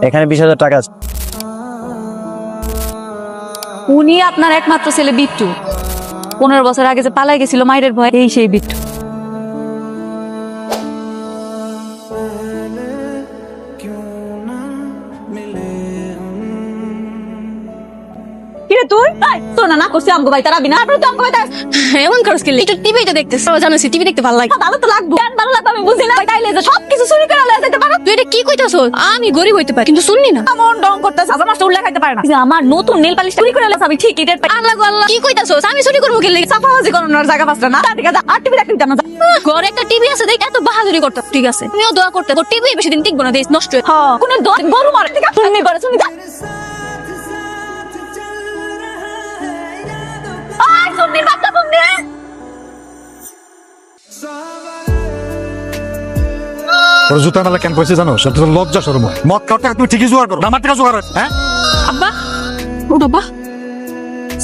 এখানে 20,000 টাকা আছে। উনি আপনার একমাত্র ছেলে বিট্টু। 15 বছর আগে যে পালাই গেছিল মায়ের ভয়, এই সেই বিট্টু। কিরে তুই তোর না করছি আমগো ভাই তারা বিনা তো আমগো ভাই এমন করস কি একটু টিভিটা দেখতেছ জানোস টিভি দেখতে ভালো লাগে ভালো তো লাগবে কেন ভালো লাগবে আমি বুঝি না তাইলে যে সবকিছু চুরি করে লয়ে যেতে পারো তুই এটা কি কইতাছ আমি গরিব হইতে পারি কিন্তু শুননি না এমন ডং করতেছ হাজার মাস্টার উল্লেখ খাইতে পারে না যে আমার নতুন নেল পালিশ চুরি করে লয়ে আমি ঠিক ইটের আল্লাহ গো আল্লাহ কি কইতাছ আমি চুরি করব কি লাগি সাফাবাজি করানোর জায়গা পাস না ঠিক আছে আর টিভি দেখতে না ঘরে একটা টিভি আছে দেখ এত বাহাদুরি করতে ঠিক আছে তুমিও দোয়া করতে তোর টিভি বেশি দিন টিকবো না দেশ নষ্ট হয়ে হ্যাঁ কোন গরু মারে ঠিক আছে শুনি করে শুনি যা আয় সুন্নির বাচ্চা সুন্নি তোর জুতা মেলা কেন কইছে জানো সেটা তো লজ্জা শরম হয়। মদ খাওয়ার টাকা তুমি ঠিকই জোগাড় করো, আমার টাকা জোগাড় হয়, হ্যাঁ? আব্বা ও বাবা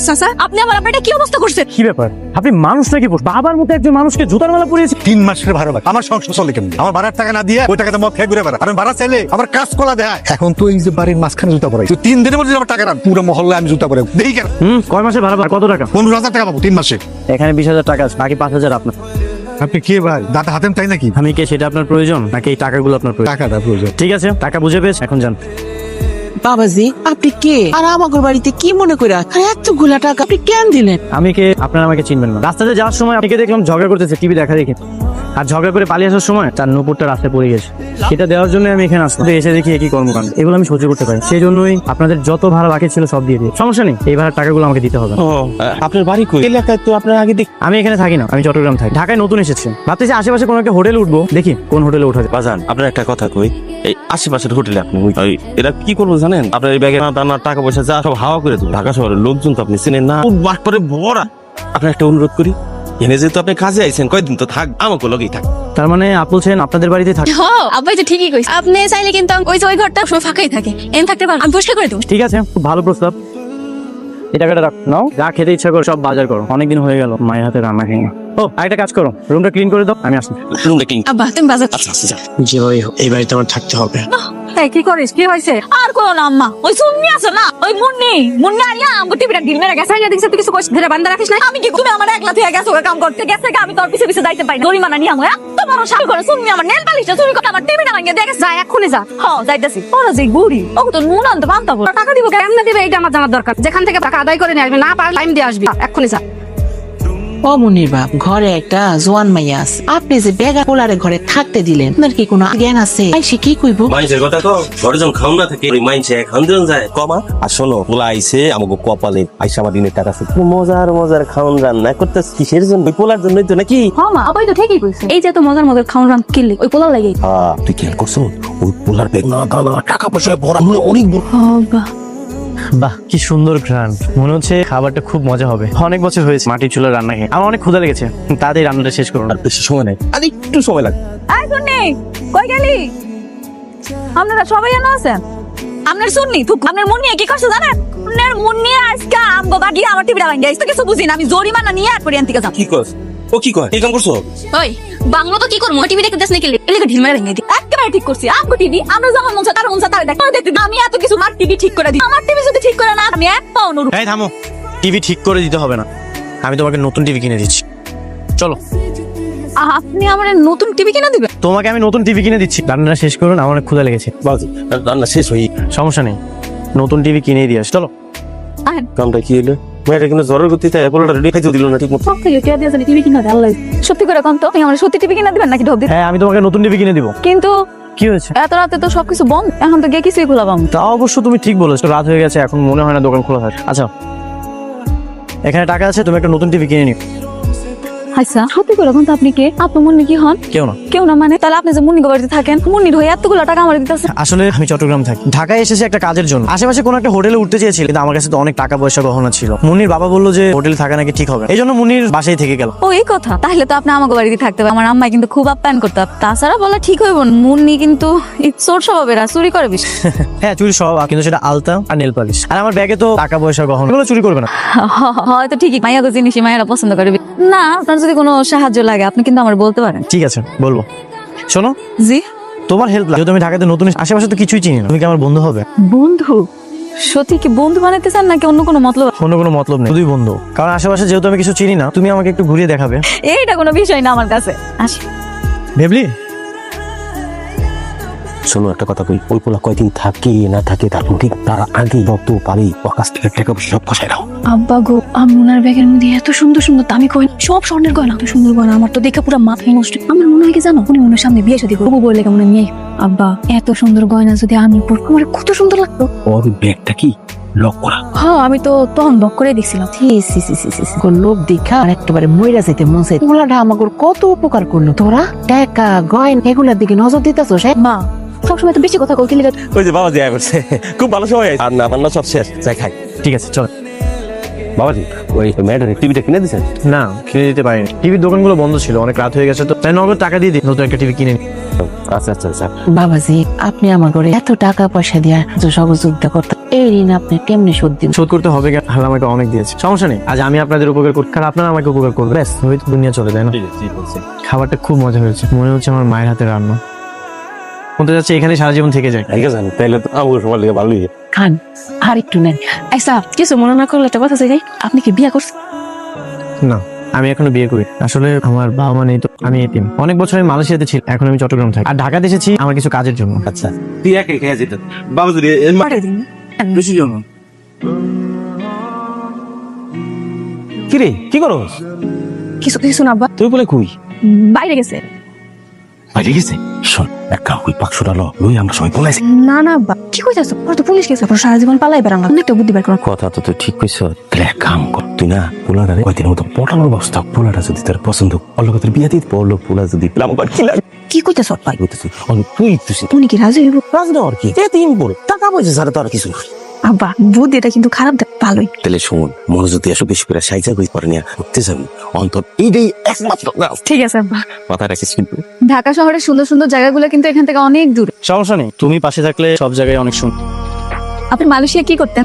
সাসা আপনি আমার আব্বাটা কি অবস্থা করছেন কি ব্যাপার, আপনি মানুষ নাকি বাবার মতো একজন মানুষকে জুতার মালা পরিয়েছে? 3 মাসের ভাড়া লাগে, আমার সংসার চলে কেমন? আমার ভাড়ার টাকা না দিয়ে ওই টাকাতে মদ খেয়ে ঘুরে বেড়া। আমি ভাড়া চাইলে আমার কাজ কলা দেয়। এখন তো এই যে বাড়ির মাঝখানে জুতা পরাই, 3 দিনের মধ্যে আমার টাকা রাখ, পুরো মহল্লায় আমি জুতা পরে দেখি কেন। কয় মাসের ভাড়া, কত টাকা? 15,000 টাকা পাবো 3 মাসে। এখানে 20,000 টাকা আছে, বাকি 5,000 আপনার। আপনি কে ভাই, দাদা হাতেম তাই নাকি? আমি কে সেটা আপনার প্রয়োজন নাকি এই টাকাগুলো আপনার প্রয়োজন? টাকাটা প্রয়োজন। ঠিক আছে, টাকা বুঝে পেয়েছ, এখন যান। বাবাজি আপনি কে আর আমাদের বাড়িতে কি মনে করে আর এতগুলা টাকা আপনি কেন দিলেন? আমি কে আপনারা আমাকে চিনবেন না। রাস্তাতে যাওয়ার সময় আপনাকে দেখলাম ঝগড়া করতেছে টিভি দেখা দেখে, আর ঝগড়া করে পালিয়ে আসার সময় তার নুপুরটা রাস্তায় পড়ে গেছে। সেটা দেওয়ার জন্য আমি এখানে আসলাম, এসে দেখি একই কর্মকাণ্ড, এগুলো আমি সহ্য করতে পারি। সেই জন্যই আপনাদের যত ভাড়া বাকি ছিল সব দিয়ে দিই, সমস্যা নেই, এই ভাড়ার টাকাগুলো আমাকে দিতে হবে। আপনার বাড়ি কই? এলাকায় তো আপনার আগে দেখ। আমি এখানে থাকি না, আমি চট্টগ্রাম থাকি, ঢাকায় নতুন এসেছি, ভাবতেছি আশেপাশে কোনো একটা হোটেলে উঠবো, দেখি কোন হোটেলে উঠা যায়। বাজান আপনার একটা কথা কই, এই আশেপাশের হোটেলে আপনি এরা কি করবো জানেন? আপনার এই ব্যাগে দানা টাকা পয়সা যা সব হাওয়া করে দেবো। ঢাকা শহরের লোকজন তো আপনি চেনেন না, বাট করে ভরা। আপনার একটা অনুরোধ করি, এনে যেহেতু আপনি কাজে আইছেন কয়দিন তো থাক, আমাকে লগেই থাক। তার মানে আপনি বলছেন আপনাদের বাড়িতে থাকি? হ্যাঁ আব্বাই তো ঠিকই কইছে, আপনি চাইলে কিন্তু ওই ঘরটা সব ফাঁকাই থাকে, এন থাকতে পারেন, আমি পরিষ্কার করে দেবো। ঠিক আছে, খুব ভালো প্রস্তাব। এই টাকাটা রাখ, নাও, যা খেতে ইচ্ছা করো সব বাজার করো, অনেকদিন হয়ে গেল মায়ের হাতে রান্না খাই না। ও আরেকটা কাজ করো, রুমটা ক্লিন করে দাও, আমি আসি। রুমটা ক্লিন। আব্বা তুমি বাজার আচ্ছা আচ্ছা যা। যেভাবে এই বাড়িতে আমার থাকতে হবে। এই কি করিস কি হইছে আর কোন না আম্মা ওই সুন্নি আছে না ওই মুন্নি আরিয়া আমগো টিভিটা ঢিল মেরে গেছে দেখছ তুই কিছু কইছ ধরে বান্দা রাখিস না আমি কি তুমি আমার একলা থেকে গেছো কাম করতে গেছে আমি তোর পিছে পিছে যাইতে পারি জরিমানা নিয়া আমগো তোমার শাল করে সুন্নি আমার নেল পালিশটা চুরি করে আমার টিভিটা ভাঙিয়ে দেখে যায় এক্ষুনি যা হ্যাঁ যাইতাছি ওরা যে গুড়ি ও তো নুন আনতে বানতা বল টাকা দিব কেমনে দিবে এইটা আমার জানার দরকার যেখান থেকে টাকা আদায় করে নিয়ে আসবে না পারলে টাইম দিয়ে আসবি এক্ষুনি যা ও মুনির বাপ ঘরে একটা জোয়ান মাইয়া আছে, আপনি যে বেগা পোলারে ঘরে থাকতে দিলেন, আপনার কি কোনো জ্ঞান আছে? সে কি কইব? মাইন্সের কথা তো ঘরে যখন খাওয়া না থাকে ওই মাইন্সে খাওয়ান দিন যায় কমা। আর শোনো পোলা আইসে আমাকে কপালে আইসা আমার দিনের টাকা আছে, মজার মজার খাওয়ান রান্না করতে কিসের জন্য? ওই পোলার জন্যই তো নাকি? হ্যাঁ মা আপাই তো ঠিকই কইছে এই যে তো মজার মজার খাওয়ার রান কিনলে ওই পোলা লাগেই তুই খেয়াল করছো ওই পোলার ব্যাগ না দানা টাকা পয়সা ভরা অনেক বড়। বাহ কি সুন্দর ঘ্রাণ, মনে হচ্ছে খাবারটা খুব মজা হবে। অনেক বছর হয়েছে মাটির চুলার রান্না খেয়ে, আমার অনেক ক্ষুধা লেগেছে, তাড়াতাড়ি রান্নাটা শেষ করুন। আর বেশি সময় নেই, আর একটু সময় লাগবে। এই সুন্নি কই গেলি আপনারা সবাই এনে আছেন আপনার সুন্নি তুই আপনার মুন্নি কি করছে জানেন আপনার মুন্নি আজকে আমগো বাগি আমার টিভিটা ভাঙিয়ে আইছে তো কিছু বুঝি না আমি জরিমানা নিয়ে আর পরে আনতে গেলাম কি কর ও কি কয় এই কাম করছো? ওই বাংলা তো কি করবো টিভি দেখতে দেশ নাকি এলাকা ঢিল মেরে ভেঙে দিই। একেবারে ঠিক করছি আমগো টিভি আমরা যখন মন চায় তার মন চায় তার দেখতে আমি এত কিছু মার টিভি ঠিক করে দিই আমার টিভি যদি ঠিক করে না আমি এক পাও নুরু এই থামো, টিভি ঠিক করে দিতে হবে না, আমি তোমাকে নতুন টিভি কিনে দিচ্ছি, চলো। আপনি আমার নতুন টিভি কিনে দিবেন? তোমাকে আমি নতুন টিভি কিনে দিচ্ছি, রান্নাটা শেষ করুন, আমার অনেক ক্ষুধা লেগেছে। বাজি রান্না শেষ হই, সমস্যা নেই, নতুন টিভি কিনে দিয়ে আস, চলো। কামটা কি হলো? মেয়েটা কিন্তু জ্বরের গতিতে পোলাটা রেডি খাইতে দিল না ঠিক মতো। সব থেকে টিয়া দিয়েছেন টিভি কিনে দেয় আল্লাহ সত্যি করে কোন তো আপনি আমার সত্যি টিভি কিনে দিবেন নাকি ঢোক দিবেন? হ্যাঁ আমি তোমাকে নতুন টিভি কিনে দিব। কিন্তু কি হয়েছে? এত রাতে তো সবকিছু বন্ধ এখন তো গিয়ে কিছুই খোলা বন্ধ। তা অবশ্য তুমি ঠিক বলেছো, রাত হয়ে গেছে, এখন মনে হয় না দোকান খোলা থাকে। আচ্ছা এখানে টাকা আছে, তুমি একটা নতুন টিভি কিনে নিও। আচ্ছা সত্যি করে কোন আপনি কে আপনার মুন্নি কি হন? কেউ না। কেউ না মানে তাহলে আপনি যে মুন্নি বাড়িতে থাকেন মুন্নির হয়ে এতগুলো টাকা আমার দিতেছে? আসলে আমি চট্টগ্রাম থাকি, ঢাকায় এসেছি একটা কাজের জন্য, আশেপাশে কোনো একটা হোটেলে উঠতে চেয়েছিল, কিন্তু আমার কাছে তো অনেক টাকা পয়সা গহনা ছিল। মুন্নির বাবা বললো যে হোটেল থাকা নাকি ঠিক হবে, এই জন্য মুন্নির বাসায় থেকে গেল। ও এই কথা, তাহলে তো আপনি আমাকে বাড়িতে থাকতে হবে। আমার আম্মা কিন্তু খুব আপ্যায়ন করতে। তাছাড়া বলা ঠিক হইব মুন্নি কিন্তু চোর স্বভাবের চুরি করে বেশি। হ্যাঁ চুরি সব, কিন্তু সেটা আলতা আর নেল পালিশ, আর আমার ব্যাগে তো টাকা পয়সা গহনা, এগুলো চুরি করবে না। হয়তো ঠিকই মাইয়া জিনিসই মায়েরা পছন্দ করবে না। আপনার যদি কোনো সাহায্য লাগে আপনি কিন্তু আমার বলতে পারেন। ঠিক আছে বলবো। শোনো, জি তোমার হেল্প লাগে, যেহেতু আমি ঢাকাতে নতুন আশেপাশে তো কিছুই চিনি না, তুমি কি আমার বন্ধু হবে? বন্ধু? সত্যি কি বন্ধু বানাইতে চান নাকি অন্য কোনো মতলব? অন্য কোনো মতলব নেই, শুধুই বন্ধু। কারণ আশেপাশে যেহেতু আমি কিছু চিনি না, তুমি আমাকে একটু ঘুরিয়ে দেখাবে। এইটা কোনো বিষয় না আমার কাছে। আসি। ভেবলি, শোনো একটা কথা কই, ওই পোলা কয়দিন থাকে না থাকে তারপর ঠিক তার আগে যত পারি ওর কাছ থেকে টাকা পয়সা সব ফসাই দাও। আব্বা গো, ওনার ব্যাগের মধ্যে এত সুন্দর সুন্দর দামি গয়না, সব স্বর্ণের গয়না, এত সুন্দর গয়না, আমার তো দেখে পুরো মাথায় নষ্ট। আমার মনে হয় কি জানো, উনি ওনার সামনে বিয়ে শাদী করবো বলে কেমন নিয়ে। আব্বা, এত সুন্দর গয়না যদি আমি পরবো, আমার কত সুন্দর লাগতো। ওর ব্যাগটা কি লক করা? হ্যাঁ, আমি তো তখন লক করে দেখছিলাম। লোক দেখা আর একেবারে মইরা যেতে মন চাই। পোলাটা আমাকে কত উপকার করলো। তোরা টাকা গয়না এগুলার দিকে নজর দিতেছ? মা সবসময় তো বেশি কথা কইতে লিগা। ওই যে বাবা দেয়া করছে, খুব ভালো সময় হয়েছে। আর না আমার না সব শেষ, যাই খাই। ঠিক আছে চল। বাবাজি ওই মেয়েটার টিভিটা কিনে দিচ্ছেন? না, কিনে দিতে পারিনি, টিভির দোকানগুলো বন্ধ ছিল, অনেক রাত হয়ে গেছে, তো তাই নগদ টাকা দিয়ে দিই, নতুন একটা টিভি কিনে নিই। আচ্ছা আচ্ছা আচ্ছা। বাবাজি, আপনি আমার ঘরে এত টাকা পয়সা দিয়া যে সহযোগিতা করতে, এই ঋণ আপনি কেমনে শোধ দিন? শোধ করতে হবে কেন? আল্লাহ আমাকে অনেক দিয়েছে, সমস্যা নেই। আজ আমি আপনাদের উপকার করতে, আর আপনারা আমাকে উপকার করবেন, ব্যাস হয়তো দুনিয়া চলে যায় না। খাবারটা খুব মজা হয়েছে, মনে হচ্ছে আমার মায়ের হাতে রান্না। বলতে যাচ্ছে এখানে সারা জীবন থেকে যায়। ঠিক আছে, তাইলে তো আমার সবার লেগে ভালোই। খান আর একটু নেন। আচ্ছা, কিছু মনে না করলে একটা কথা চাই, আপনি কি বিয়ে করছেন? না, আমি এখনো বিয়ে করি। আসলে আমার বাবা মা নেই, তো আমি এতিম। অনেক বছর আমি মালয়েশিয়াতে ছিলাম, এখন আমি চট্টগ্রাম থাকি, আর ঢাকাতে এসেছি আমার কিছু কাজের জন্য। আচ্ছা তুই একাই খেয়ে যেত বাবাজি পাঠিয়ে দিন। বেশি জন। কি রে, কি করস? কিছু কিছু না আব্বা, তুই বলে কই? বাইরে গেছে। বাইরে গেছে? শোন, একটা ওই বাক্সটা লই, আমরা সবাই পলাইছি। না না আব্বা, কি কইতাছো? ওর তো পুলিশ গেছে, ওর সারা জীবন পালাই বেড়ানো, অনেকটা বুদ্ধি বের করো। কথা তো তুই ঠিক কইছ। তাহলে এক কাম কর, তুই না পোলাটারে কয়দিন মতো পটানোর ব্যবস্থা। পোলাটা যদি তার পছন্দ, অল্লগতের বিয়া দিতে পড়লো, পোলা যদি আমার কি লাগে কি কইতাছো ভাই? বলতেছি, তুই তুই উনি কি রাজি হইব? রাজনা আর কি তিন বল টাকা পয়সা ছাড়া তো আর কিছু না। আব্বা, বুদ্ধিটা কিন্তু খারাপ দেখ, ভালোই। তাহলে শোন, মনোযোগ দিয়ে এসব বেশি করে সাইজা কই পরে নিয়ে ঘুরতে যাবি অন্তর, এইটাই একমাত্র রাজ। ঠিক আছে আব্বা। মাথায় রাখিস কিন্তু। ঢাকা শহরের সুন্দর সুন্দর জায়গাগুলো কিন্তু এখান থেকে অনেক দূরে। সমস্যা নেই, তুমি পাশে থাকলে সব জায়গায় অনেক শুন। আপনি মালয়েশিয়া কি করতেন?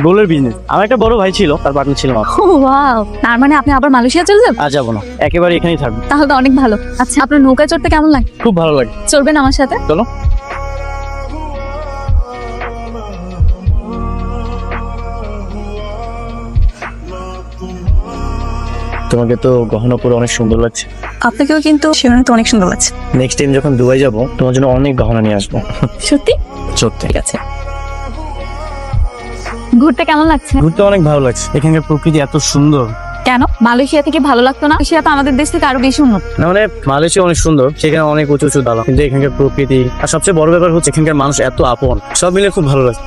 গোলের বিজনেস। আমার একটা বড় ভাই ছিল, তার পার্টনার ছিল। ও ওয়াও, তার মানে আপনি আবার মালয়েশিয়া চলে যাবেন? আর যাবো না, একেবারে এখানেই থাকবো। তাহলে তো অনেক ভালো। আচ্ছা, আপনার নৌকায় চড়তে কেমন লাগে? খুব ভালো লাগে, চড়বেন আমার সাথে? চলো। তোমাকে তো গহনা পরে অনেক সুন্দর লাগছে। আপনাকেও কিন্তু সেখানে তো অনেক সুন্দর লাগছে। নেক্সট টাইম যখন দুবাই যাব, তোমার জন্য অনেক গহনা নিয়ে আসবো। সত্যি? সত্যি। ঠিক আছে। ঘুরতে কেমন লাগছে? ঘুরতে অনেক ভালো লাগছে, এখানকার প্রকৃতি এত সুন্দর। কেন মালয়েশিয়া থেকে ভালো লাগতো না? মালয়েশিয়া তো আমাদের দেশ থেকে আরো বেশি উন্নত। না মানে মালয়েশিয়া অনেক সুন্দর, সেখানে অনেক উঁচু উঁচু দালান, কিন্তু এখানকার প্রকৃতি আর সবচেয়ে বড় ব্যাপার হচ্ছে এখানকার মানুষ এত আপন, সব মিলে খুব ভালো লাগে।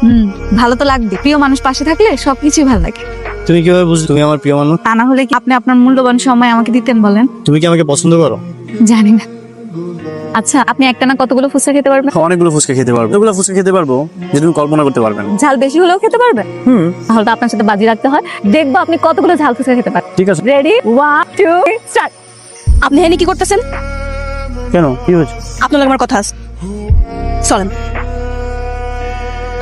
ভালো তো লাগবে, প্রিয় মানুষ পাশে থাকলে সবকিছুই ভালো লাগে। তুমি কিভাবে বুঝছো তুমি আমার প্রিয় মানুষ? তা না হলে কি আপনি আপনার মূল্যবান সময় আমাকে দিতেন বলেন? তুমি কি আমাকে পছন্দ করো? জানি না। আচ্ছা, আপনি একটা না কতগুলো ফুচকা খেতে পারবেন? অনেকগুলো ফুচকা খেতে পারবো, এগুলো ফুচকা খেতে পারবো যে তুমি কল্পনা করতে পারবে না। ঝাল বেশি হলেও খেতে পারবেন? তাহলে তো আপনার সাথে বাজি রাখতে হয়, দেখবো আপনি কতগুলো ঝাল ফুচকা খেতে পারেন। ঠিক আছে। Ready, 1 2 start. আপনি হেনি কি করতেছেন? কেন, কি হয়েছে? আপনার লাগে আমার কথা আছে, চলেন।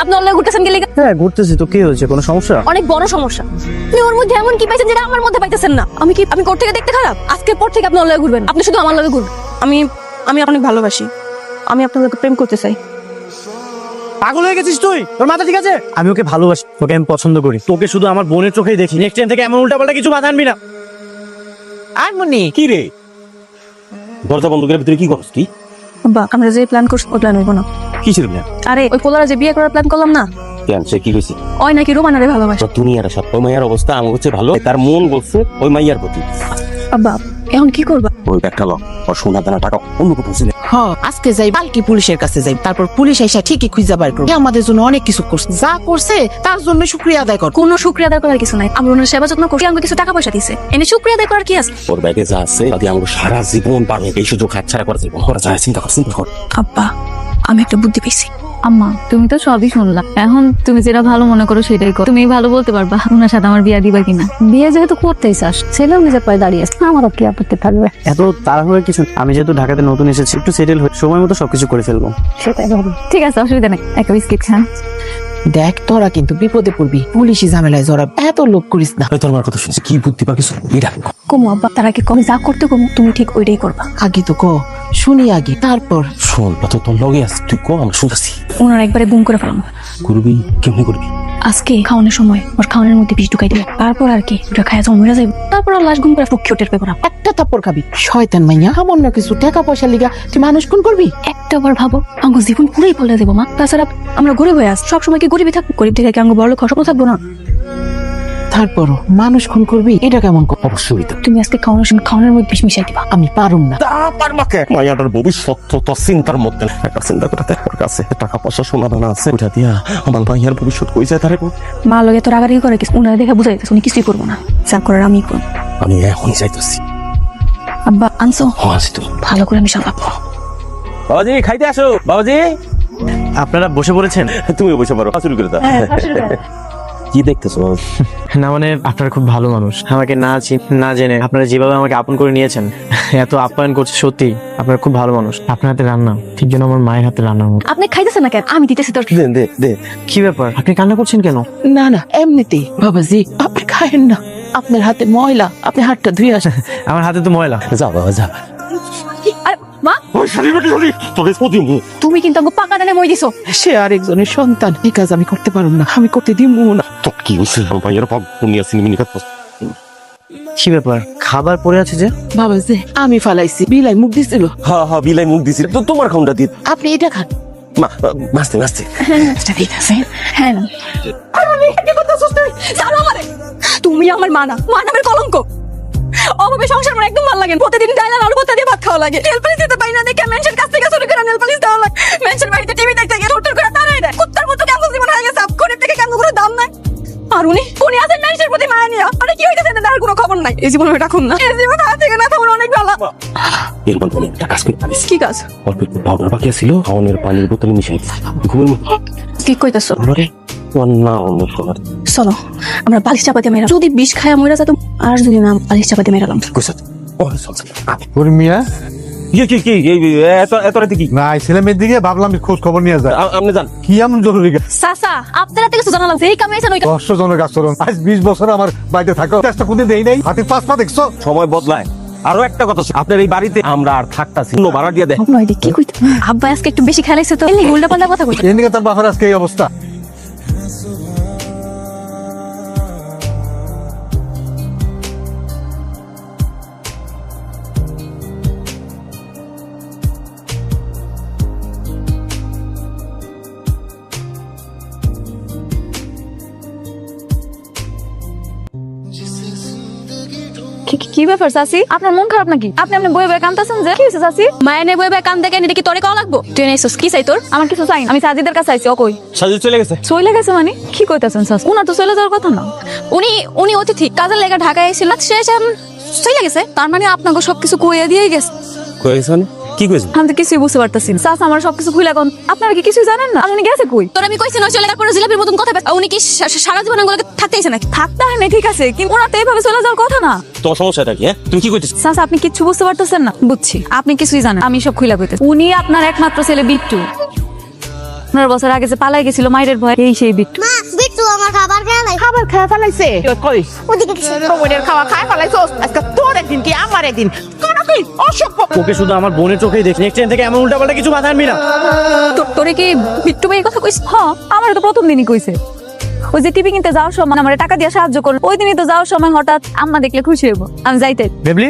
আপনি অনলাইনে ঘুরতেছেন কি লেগে? হ্যাঁ ঘুরতেছি তো, কি হয়েছে, কোনো সমস্যা? অনেক বড় সমস্যা। আপনি ওর মধ্যে এমন কি পাইছেন যেটা আমার মধ্যে পাইতেছেন না? আমি কোথা থেকে দেখতে খারাপ? আজকের পর থেকে আপনি অনলাইনে ঘুরবেন, আপনি শুধু আমার লগে ঘুরবেন। আমি অনেক ভালোবাসি, আমি আপনার লগে প্রেম করতে চাই। পাগল হয়ে গেছিস তুই? তোর মাথা ঠিক আছে? আমি ওকে ভালোবাসি, ওকে আমি পছন্দ করি, তোকে শুধু আমার বোনের চোখেই দেখি। নেক্সট টাইম থেকে এমন উল্টাপাল্টা কিছু বাধা আনবি না। আর মনি কি রে, দরজা বন্ধ করে ভিতরে কি করছ তুই? আব্বা, আমরা যে প্ল্যান করছি ওই প্ল্যান হইব না। কিসের প্ল্যান? আরে ওই পোলারা যে বিয়ে করার প্ল্যান করলাম না, কেন, সে কি কইছে? ওই নাকি রোমানারে ভালোবাসে। দুনিয়ার সব ওই মাইয়ার অবস্থা আমার হচ্ছে ভালো, তার মন বলছে ওই মাইয়ার প্রতি। আব্বা, এখন কি করবা? ওই ব্যাগটা ল, ওর সোনা দানা টাকা অন্য কোথাও ছিল। আজকে যাই বালকি পুলিশের কাছে যাই, তারপর পুলিশ এসে ঠিকই খুঁজে বার করবে। আমাদের জন্য অনেক কিছু করছে, যা করছে তার জন্য শুকরিয়া আদায় কর। কোনো শুক্রিয়া আদায় করার কিছু নাই, আমরা ওনার সেবা যত্ন করছি, আমাকে কিছু টাকা পয়সা দিছে, এনে শুক্রিয়া আদায় করার কি আছে? ওর ব্যাগে যা আছে যদি আমরা সারা জীবন পারবো, এই সুযোগ হাতছাড়া করা জীবন করা যায়। চিন্তা কর। আব্বা, আমি একটা বুদ্ধি পেয়েছি। আম্মা, তুমি তো সবই শুনলা, এখন তুমি যেটা ভালো মনে করো সেটাই করো। তুমি ভালো বলতে পারবা ওনার সাথে আমার বিয়ে দিবা কিনা? বিয়ে যেহেতু করতেই চাস, ছেলেও নিজের পায়ে দাঁড়িয়ে আছে, আমারও কি আপত্তি থাকবে? এত তাড়াহুড়ো কিছু, আমি যেহেতু ঢাকাতে নতুন এসেছি, একটু সেটেল হয়ে সময় মতো সবকিছু করে ফেলবো। সেটাই ভাবি। ঠিক আছে, অসুবিধা নেই, একটা বিস্কিট খান। দেখ তোরা কিন্তু বিপদে পড়বি, পুলিশি ঝামেলায় জড়াব, এত লোভ করিস না। তোর মার কথা শুনছি, কি বুদ্ধি বা কিছু এটা কমু আব্বা, তার আগে কমে যা করতে কমু তুমি ঠিক ওইটাই করবা। আগে তো ক, শুনি আগে, তারপর শোন তো তোর লগে আছে, তুই কো আমি শুনতেছি। ওনার একবারে গুম করে ফেলাম। করবি কেমনি করবি? আজকে খাওয়ানোর সময় ওর খাওয়ানোর মধ্যে বিষ ঢুকাই দিবে, তারপর আর কি ওটা খায় যখন মরে যাইব, তারপর আর লাশ গুম করে পক্ষে টের পেপার। একটা থাপ্পড় খাবি। শয়তান মাইয়া, সামান্য কিছু টাকা পয়সা লিগা তুই মানুষ খুন করবি? একটা বার ভাবো, আমার জীবন পুরোই পাল্টে দেবো মা। তাছাড়া আমরা গরিব হয়ে আস, সবসময় কি গরিবই থাকবো? গরিব থেকে কি আমরা বড় লোক স্বপ্ন থাকবো না? তারপরও মানুষ খুন করবি, এটা কেমন কথা? অবশ্যই তো। তুমি আজকে খাওয়ানোর সময় খাওয়ানোর মধ্যে বিষ মিশাই দিবা। আমি পারুম না। তার মাকে মায়াটার ভবিষ্যৎ তো তোর চিন্তার মধ্যে না। একটা চিন্তা করতে ওর কাছে টাকা পয়সা সোনা দানা আছে, ওইটা দিয়া আমার মাইয়ার ভবিষ্যৎ কই যায় তারে কো? মা লগে তো রাগারাগি করে কিছু, উনারা দেখে বুঝাই দিতেছে উনি কিছুই করবো না, যা করার আমি করবো। আমি এখনই যাইতেছি। আব্বা আনছো? আসি তো। ভালো করে আমি সামলাবো। বাবাজি খাইতে আসো বাবাজি। আপনারা বসে পড়েছেন? তুমি বসে পারো, শুরু করে দাও। কি দেখতেছো? না মানে আপনারা খুব ভালো মানুষ, আমাকে না জেনে আপনারা যেভাবে আমাকে আপন করে নিয়েছেন, এত আপ্যায়ন করছে, সত্যি আপনারা খুব ভালো মানুষ। আপনার হাতে রান্না ঠিক যেন আমার মায়ের হাতে রান্নার মতো। আপনি খাইতেছেন না কেন? আমি দিতেছি তোর। দে দে দে। কি ব্যাপার, আপনি কান্না করছেন কেন? না না, এমনিতেই। বাবাজি আপনি খায়েন না, আপনার হাতে ময়লা, আপনি হাতটা ধুয়ে আসেন। আমার হাতে তো ময়লা। যা বাবা যা। আরে মা, ওই শালি বেটি শালি তোরে সদি মু। তুমি কিন্তু আমাকে পাকা টানে মই দিছো। সে আরেকজনের সন্তান, এই কাজ আমি করতে পারুম না, আমি করতে দিব না। তো কি হইছে মাইয়ার পাপ পুনিয়া সিনেমিনি কাট। কি ব্যাপার, খাবার পড়ে আছে যে? বাবাজি আমি ফালাইছি, বিলাই মুখ দিছিল। হ্যাঁ হ্যাঁ, বিলাই মুখ দিছি তো, তোমার খাউনটা দি। আপনি এটা খান। মা মাস্তে মাস্তে। এটা দিতেছে। হ্যাঁ না। জানো আমারে, তুমি আমার মা না, মা নামের কলঙ্ক। অভাবে সংসার আমার একদম ভালো লাগে না। প্রতিদিন ডাইল আর আলু ভর্তা দিয়ে ভাত খাওয়া লাগে। নেল পালিশ দিতে পারি না দেখে মেনশন কাছ থেকে শুরু করে নেল পালিশ দেওয়া লাগে। মেনশন বাড়িতে টিভি দেখতে গিয়ে টোটর করে তাড়াই দেয়। কুত্তার মতো কেমন জীবন হয়ে গেছে, গরিব থেকে কেমন কোনো দাম নাই। আর উনি আছেন মেনশনের প্রতি মায়া নিয়ে। আরে কি হইতেছে না, তার কোনো খবর নাই। এই জীবন ওটা খুন না, এই জীবন হাত থেকে না থামার অনেক ভালো। এরপর তুমি একটা কাজ করে পারিস। কি কাজ? অল্প একটু পাউডার বাকি ছিল, খাওয়ানোর পানির বোতলে মিশাই দিস। ঘুমের মধ্যে কি কইতাছো? আমারে তোমার না অন্য তোমার চলো আমরা বালিশ চাপাতে মেরা, যদি বিষ খায়া মইরা যেত, আর যদি না বালিশ চাপাতে মেরালাম। কইছ। ও চল। ওর মিয়া কি কি কি এই এত রাতে কি? না ছেলে মেয়ের দিকে ভাবলাম খোঁজ খবর নিয়ে যায়। আপনি জান কি এমন জরুরি কাজ? চাচা আপনারা থেকে জানা লাগছে, এই কামে আছেন ওই কামে। কষ্টজনক আচরণ। আজ 20 বছর আমার বাড়িতে থাকো, চেষ্টা কোনদিন দেই নাই। হাতে পাঁচ পা দেখছো? সময় বদলায়। আরো একটা কথা, আপনার এই বাড়িতে আমরা আর থাকতাছি, অন্য ভাড়া দিয়ে দেয়। নয় কি কইতে, আব্বা আজকে একটু বেশি খেলাইছে তো, এলি উল্টা পাল্টা কথা কইছে। এই নিয়ে তার বাপের আজকে এই অবস্থা। কি ব্যাপার চাচি, আপনার মন খারাপ নাকি? আপনি বয়ে বয়ে কান্দতেছেন যে? কি হয়েছে চাচি? মায়ের নে বয়ে বয়ে কান দেখেন, এটা কি তোরে কল লাগবো? তুই নেছিস কি চাই তোর? আমার কিছু চাই না, আমি সাজিদের কাছে আইছি। ও কই? সাজু চলে গেছে। চলে গেছে মানে কি কইতাছেন চাচি? উনার তো চলে যাওয়ার কথা না। উনি অতিথি, কাজের লেগে ঢাকায় আইছিল, সে চলে গেছে। তার মানে আপনাকে সবকিছু কইয়া দিয়ে গেছে। কই গেছে মানে? কি কইছে? আমি তো কিছুই বুঝতে পারতাছি না। চাচা আমার সবকিছু খুলে কোন, আপনারা কি কিছুই জানেন না? আর উনি গেছে কই? তোর আমি কইছি না চলে যাওয়ার পরে জিলাপির মতন কথা উনি কি সারা জীবন আঙ্গুলকে থাকতে আইছে নাকি? থাকতে হয় না, ঠিক আছে, কিন্তু ওনার তো এইভাবে চলে যাওয়ার কথা না। তোমার সমস্যাটা কি? তুমি কি কইতেছ? চাচা আপনি কিচ্ছু বুঝতে পারতেছেন না? বুঝছি, আপনি কিছুই জানেন, আমি সব খুইলা কইতেছি। উনি আপনার একমাত্র ছেলে বিট্টু, 15 বছর আগে যে পালাই গেছিল মায়ের ভয়, এই সেই বিট্টু। মা বিট্টু আমার খাবার খায় নাই। খাবার খাওয়া ফেলাইছে? কই ওদিকে গেছে। বোনের খাওয়া খায় ফেলাইছো? আজকে তোর একদিন কি আমার একদিন? তুই অসভ্য। ওকে শুধু আমার বোনের চোখেই দেখি, নেক্সট টাইম থেকে এমন উল্টাপাল্টা কিছু মাথায় আনবি না। তোরে কি বিট্টু ভাই কথা কইছ? হ্যাঁ, আমার তো প্রথম দিনই কইছে। ওই যে টিভি কিনতে যাওয়ার সময় আমার টাকা দিয়ে সাহায্য করলো, ওই দিনই তো যাওয়ার সময় হঠাৎ আম্মা দেখলে খুশি হইব, আমি যাইতে। ভেবলি?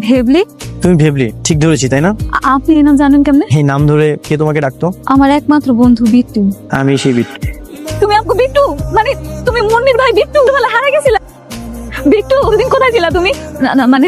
ভেবলি? তুমি ভেবলি ঠিক ধরেছি তাই না? আপনি এই নাম জানেন কেমনে? এই নাম ধরে কে তোমাকে ডাকতো? আমার একমাত্র বন্ধু বিট্টু। আমি সেই বিট্টু। তুমি আমাকে বিট্টু মানে তুমি মুন্নির ভাই বিট্টু বলে হারা গেছিলা? বিট্টু ওদিন কোথায় ছিলা তুমি? না মানে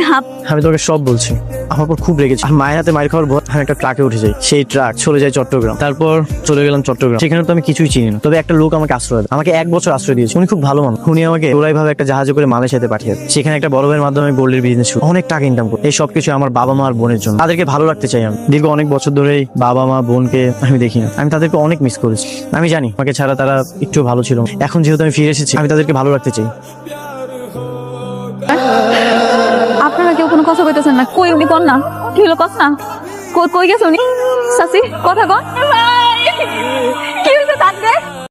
আমি তোকে সব বলছি। আমার উপর খুব রেগেছি, আর মায়ের হাতে মায়ের খাওয়ার ভয় আমি একটা ট্রাকে উঠে যাই, সেই ট্রাক চলে যায় চট্টগ্রাম, তারপর চলে গেলাম চট্টগ্রাম, সেখানে তো আমি কিছুই চিনি না। তবে একটা লোক আমাকে আশ্রয় দেয়, আমাকে 1 বছর আশ্রয় দিয়েছে। উনি খুব ভালো মানুষ। উনি আমাকে ওরাই ভাবে একটা জাহাজে করে মালয়েশিয়াতে পাঠিয়ে দেয়। সেখানে একটা বড় ভাইয়ের মাধ্যমে গোল্ডের বিজনেস শুরু, অনেক টাকা ইনকাম করি। এই সবকিছু আমার বাবা মা আর বোনের জন্য। তাদেরকে ভালো রাখতে চাই আমি। দীর্ঘ অনেক বছর ধরেই বাবা মা বোনকে আমি দেখি না, আমি তাদেরকে অনেক মিস করেছি। আমি জানি আমাকে ছাড়া তারা একটু ভালো ছিল। এখন যেহেতু আমি ফিরে এসেছি, আমি তাদেরকে ভালো রাখতে চাই। আপনারা কেউ কোনো কথা কইতেছেন না? কই উনি? কোন না কি হলো কথা? কই গেছে উনি? চাচি কথা কন।